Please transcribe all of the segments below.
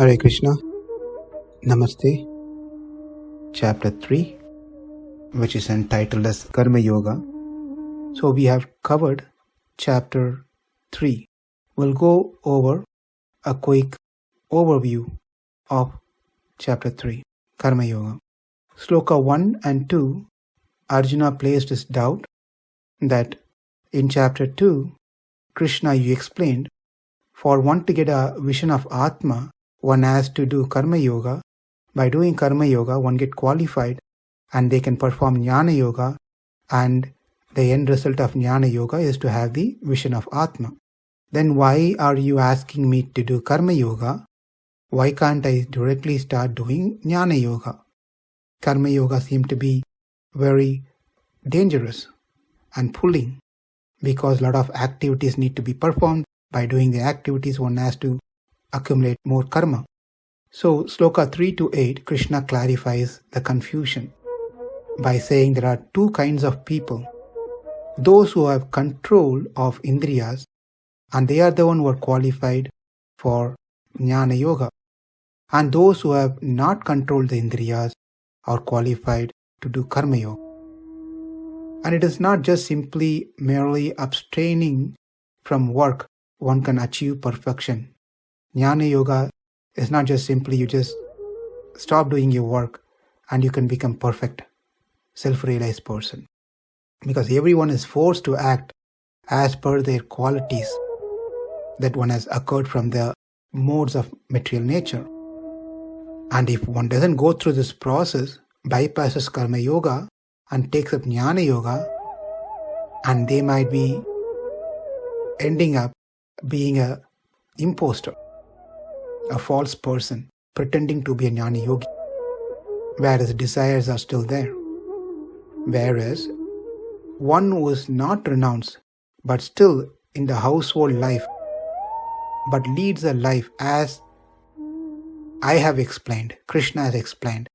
Hare Krishna, Namaste, Chapter 3, which is entitled as Karma Yoga. So we have covered Chapter 3. We'll go over a quick overview of Chapter 3, Karma Yoga. Sloka 1 and 2, Arjuna placed his doubt that in Chapter 2, Krishna, you explained, for one to get a vision of Atma, one has to do Karma Yoga. By doing Karma Yoga, one get qualified and they can perform Jnana Yoga, and the end result of Jnana Yoga is to have the vision of Atma. Then why are you asking me to do Karma Yoga? Why can't I directly start doing Jnana Yoga? Karma Yoga seems to be very dangerous and pulling because a lot of activities need to be performed. By doing the activities, one has to accumulate more karma. So, Sloka 3 to 8, Krishna clarifies the confusion by saying there are two kinds of people. Those who have control of Indriyas, and they are the one who are qualified for Jnana Yoga. And those who have not controlled the Indriyas are qualified to do Karma Yoga. And it is not just simply merely abstaining from work one can achieve perfection. Jnana Yoga is not just simply you just stop doing your work and you can become perfect, self-realized person. Because everyone is forced to act as per their qualities that one has occurred from the modes of material nature. And if one doesn't go through this process, bypasses Karma Yoga and takes up Jnana Yoga, and they might be ending up being a imposter, a false person, pretending to be a Jnana Yogi, whereas desires are still there. Whereas one who is not renounced, but still in the household life, but leads a life as I have explained, Krishna has explained,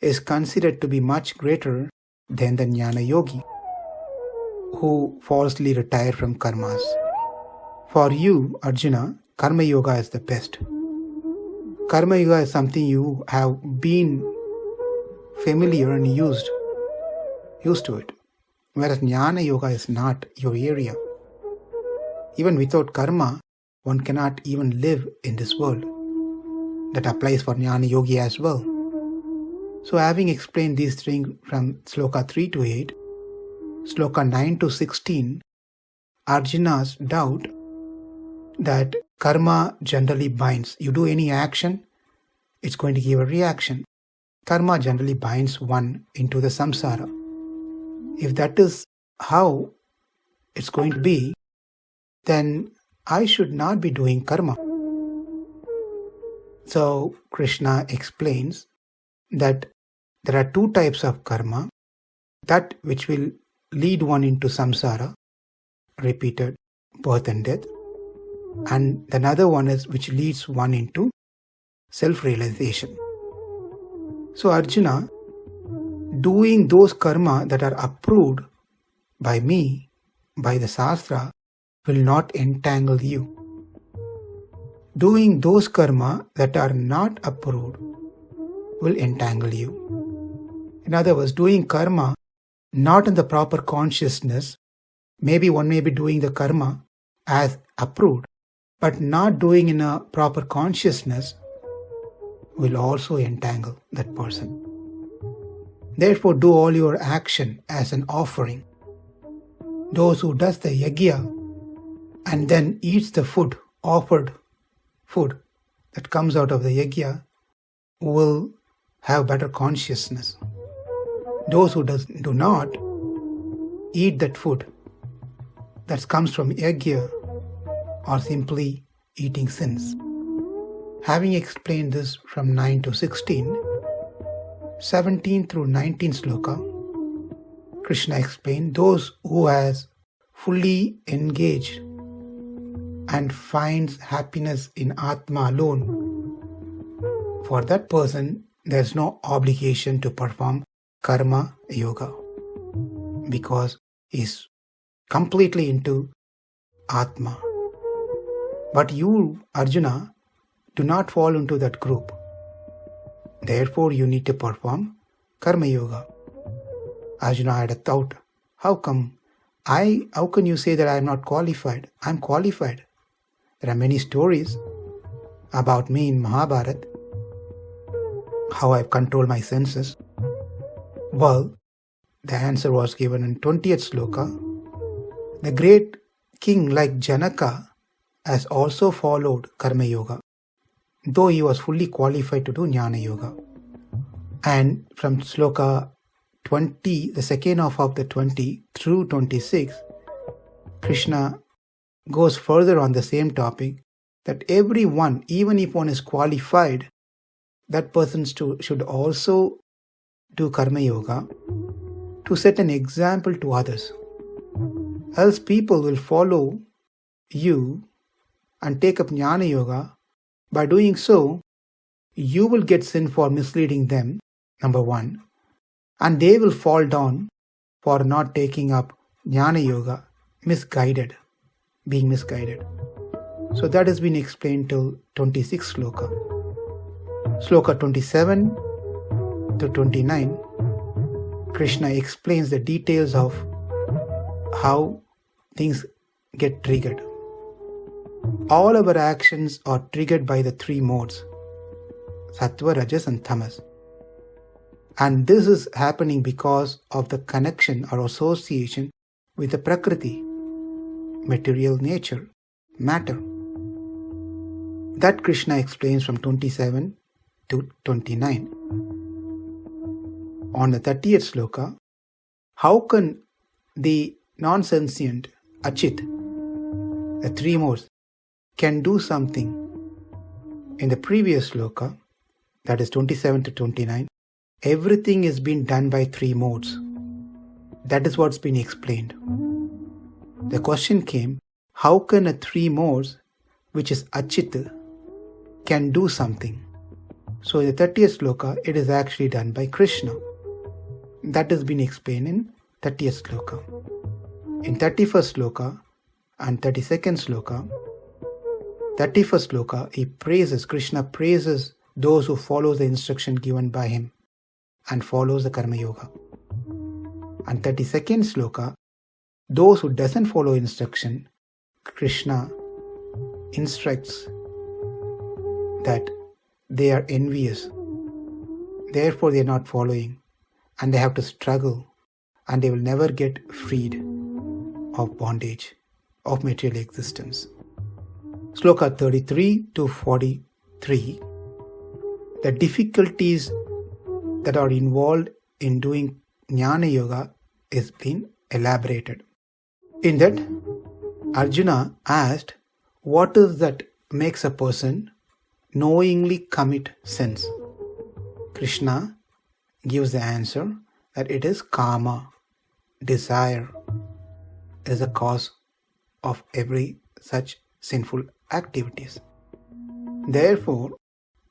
is considered to be much greater than the Jnana Yogi, who falsely retired from karmas. For you, Arjuna, Karma Yoga is the best. Karma Yoga is something you have been familiar and used to it. Whereas Jnana Yoga is not your area. Even without karma, one cannot even live in this world. That applies for Jnana Yogi as well. So having explained these things from Sloka 3 to 8, Sloka 9 to 16, Arjuna's doubt that karma generally binds. You do any action, it's going to give a reaction. Karma generally binds one into the samsara. If that is how it's going to be, then I should not be doing karma. So Krishna explains that there are two types of karma, that which will lead one into samsara, repeated birth and death, and another one is which leads one into self-realization. So Arjuna, doing those karma that are approved by me, by the Shastra, will not entangle you. Doing those karma that are not approved will entangle you. In other words, doing karma not in the proper consciousness, maybe one may be doing the karma as approved, but not doing in a proper consciousness will also entangle that person. Therefore, do all your action as an offering. Those who does the yajna and then eats the food, offered food that comes out of the yajna, will have better consciousness. Those who do not eat that food that comes from yajna are simply eating sins. Having explained this from 9 to 16, 17 through 19 sloka, Krishna explained those who has fully engaged and finds happiness in Atma alone. For that person, there is no obligation to perform Karma Yoga because he is completely into Atma. But you, Arjuna, do not fall into that group. Therefore, you need to perform Karma Yoga. Arjuna had a thought, how can you say that I am not qualified? I am qualified. There are many stories about me in Mahabharata, how I have controlled my senses. Well, the answer was given in 20th sloka. The great king like Janaka has also followed Karma Yoga, though he was fully qualified to do Jnana Yoga. And from sloka 20, the second half of the 20 through 26, Krishna goes further on the same topic, that everyone, even if one is qualified, that person should also do Karma Yoga to set an example to others. Else people will follow you and take up Jnana Yoga. By doing so, you will get sin for misleading them, number one, and they will fall down for not taking up Jnana Yoga, being misguided. So that has been explained till 26 sloka. Sloka 27 to 29, Krishna explains the details of how things get triggered. All our actions are triggered by the three modes, Sattva, Rajas and Tamas. And this is happening because of the connection or association with the Prakriti, material nature, matter. That Krishna explains from 27 to 29. On the 30th sloka, how can the non-sentient Achit, the three modes, can do something? In the previous sloka, that is 27 to 29, everything is being done by three modes. That is what's been explained. The question came, how can a three modes, which is Achit, can do something? So in the 30th sloka, it is actually done by Krishna. That has been explained in 30th sloka. In 31st sloka and 32nd sloka, 31st sloka, Krishna praises those who follow the instruction given by him and follows the Karma Yoga. And 32nd sloka, those who doesn't follow instruction, Krishna instructs that they are envious. Therefore they are not following and they have to struggle and they will never get freed of bondage of material existence. Sloka 33 to 43, the difficulties that are involved in doing Jnana Yoga is being elaborated. In that, Arjuna asked, what is that makes a person knowingly commit sins? Krishna gives the answer that it is kama, desire, is the cause of every such sinful activities. Therefore,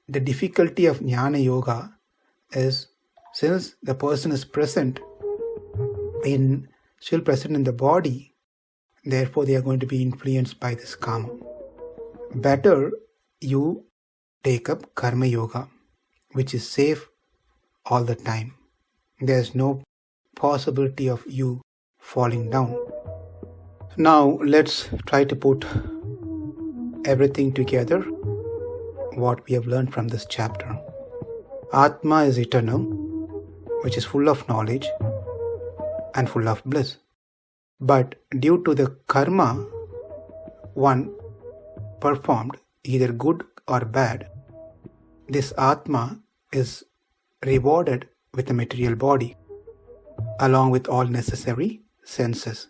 the difficulty of Jnana Yoga is, since the person is still present in the body, therefore they are going to be influenced by this kama. Better you take up Karma Yoga, which is safe all the time. There is no possibility of you falling down. Now let's try to put everything together, what we have learned from this chapter. Atma is eternal, which is full of knowledge and full of bliss. But due to the karma one performed, either good or bad, this Atma is rewarded with a material body, along with all necessary senses,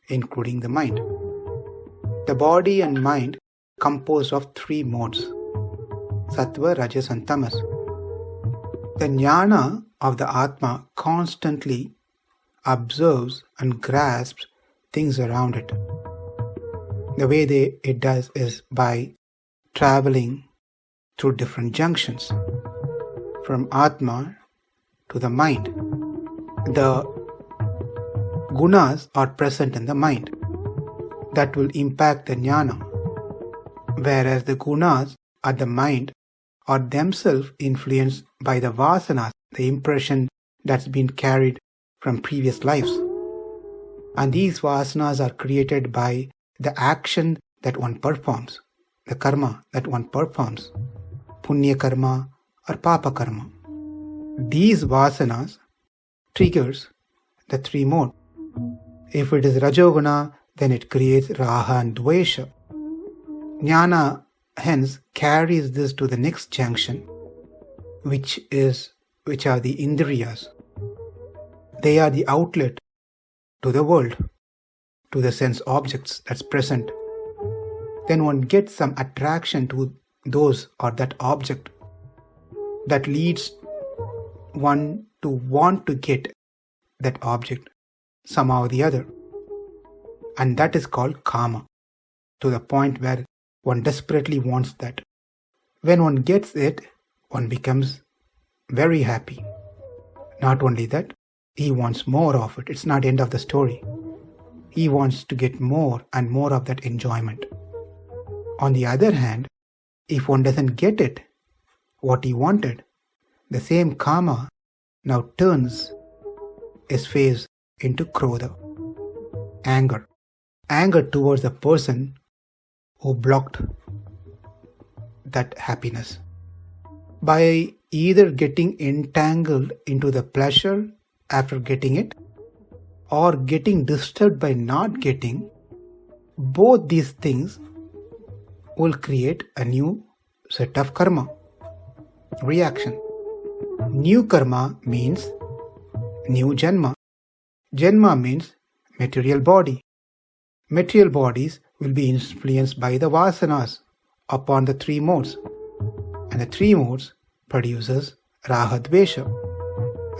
including the mind. The body and mind composed of three modes, Sattva, Rajas and Tamas. The jnana of the Atma constantly observes and grasps things around it. The way it does is by traveling through different junctions, from Atma to the mind. The gunas are present in the mind that will impact the jnana, whereas the gunas or the mind are themselves influenced by the vasanas, the impression that's been carried from previous lives. And these vasanas are created by the action that one performs, the karma that one performs, punya karma or papa karma. These vasanas triggers the three modes. If it is rajoguna, then it creates raha and dvesha. Jnana hence carries this to the next junction, which are the indriyas. They are the outlet to the world, to the sense objects that's present. Then one gets some attraction to those or that object that leads one to want to get that object somehow or the other. And that is called kama, to the point where one desperately wants that. When one gets it, one becomes very happy. Not only that, he wants more of it. It's not the end of the story. He wants to get more and more of that enjoyment. On the other hand, if one doesn't get it, what he wanted, the same kama now turns his face into krodha, anger. Anger towards the person who blocked that happiness. By either getting entangled into the pleasure after getting it, or getting disturbed by not getting, both these things will create a new set of karma, reaction. New karma means new janma. Janma means material body. Material bodies will be influenced by the vasanas upon the three modes. And the three modes produces raga dvesha.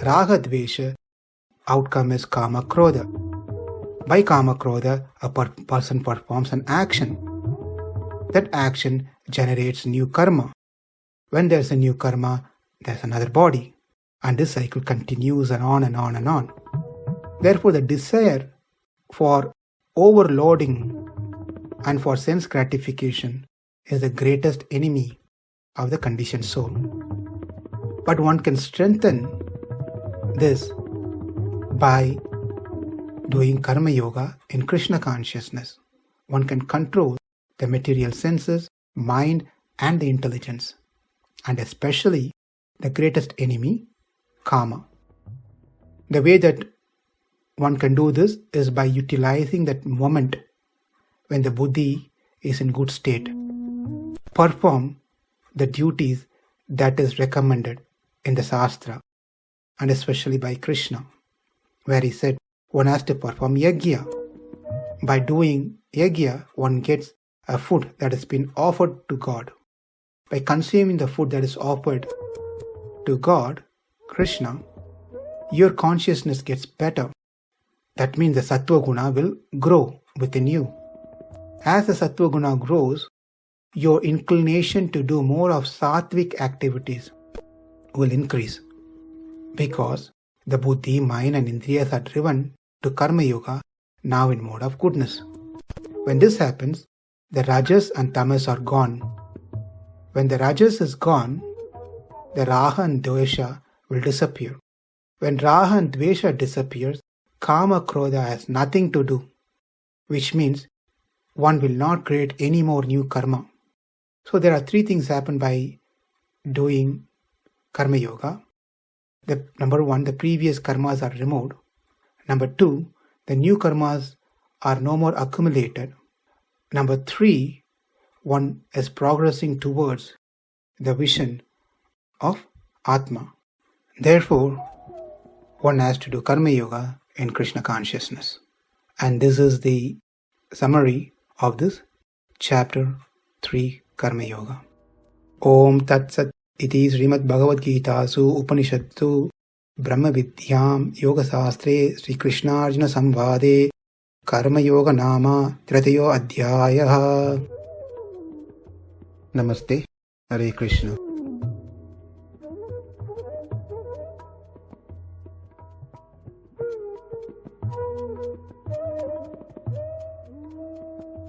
Raga dvesha, outcome is kama krodha. By kama krodha, a person performs an action. That action generates new karma. When there's a new karma, there's another body. And this cycle continues and on and on and on. Therefore, the desire for overloading and for sense gratification is the greatest enemy of the conditioned soul. But one can strengthen this by doing karma yoga in Krishna consciousness. One can control the material senses, mind, and the intelligence, and especially the greatest enemy, kama. The way that one can do this is by utilizing that moment when the buddhi is in good state. Perform the duties that is recommended in the Shastra, and especially by Krishna, where he said one has to perform yajna. By doing yajna, one gets a food that has been offered to God. By consuming the food that is offered to God, Krishna, your consciousness gets better. That means the sattva guna will grow within you. As the sattva guna grows, your inclination to do more of sattvic activities will increase, because the buddhi, mind and indriyas are driven to karma yoga now in mode of goodness. When this happens, the rajas and tamas are gone. When the rajas is gone, the raga and dvesha will disappear. When raga and dvesha disappears, kama krodha has nothing to do, which means one will not create any more new karma. So there are three things happen by doing karma yoga. Number one, the previous karmas are removed. Number two, the new karmas are no more accumulated. Number three, one is progressing towards the vision of Atma. Therefore, one has to do karma yoga in Krishna consciousness. And this is the summary of this chapter 3 Karma Yoga. Om Tat Sat iti Srimad Bhagavad Gita su Upanishadsu Brahma Vidyam Yoga Sastre Sri Krishna Arjuna Samvade Karma Yoga Nama Tritayo Adhyaya. Namaste. Hare Krishna.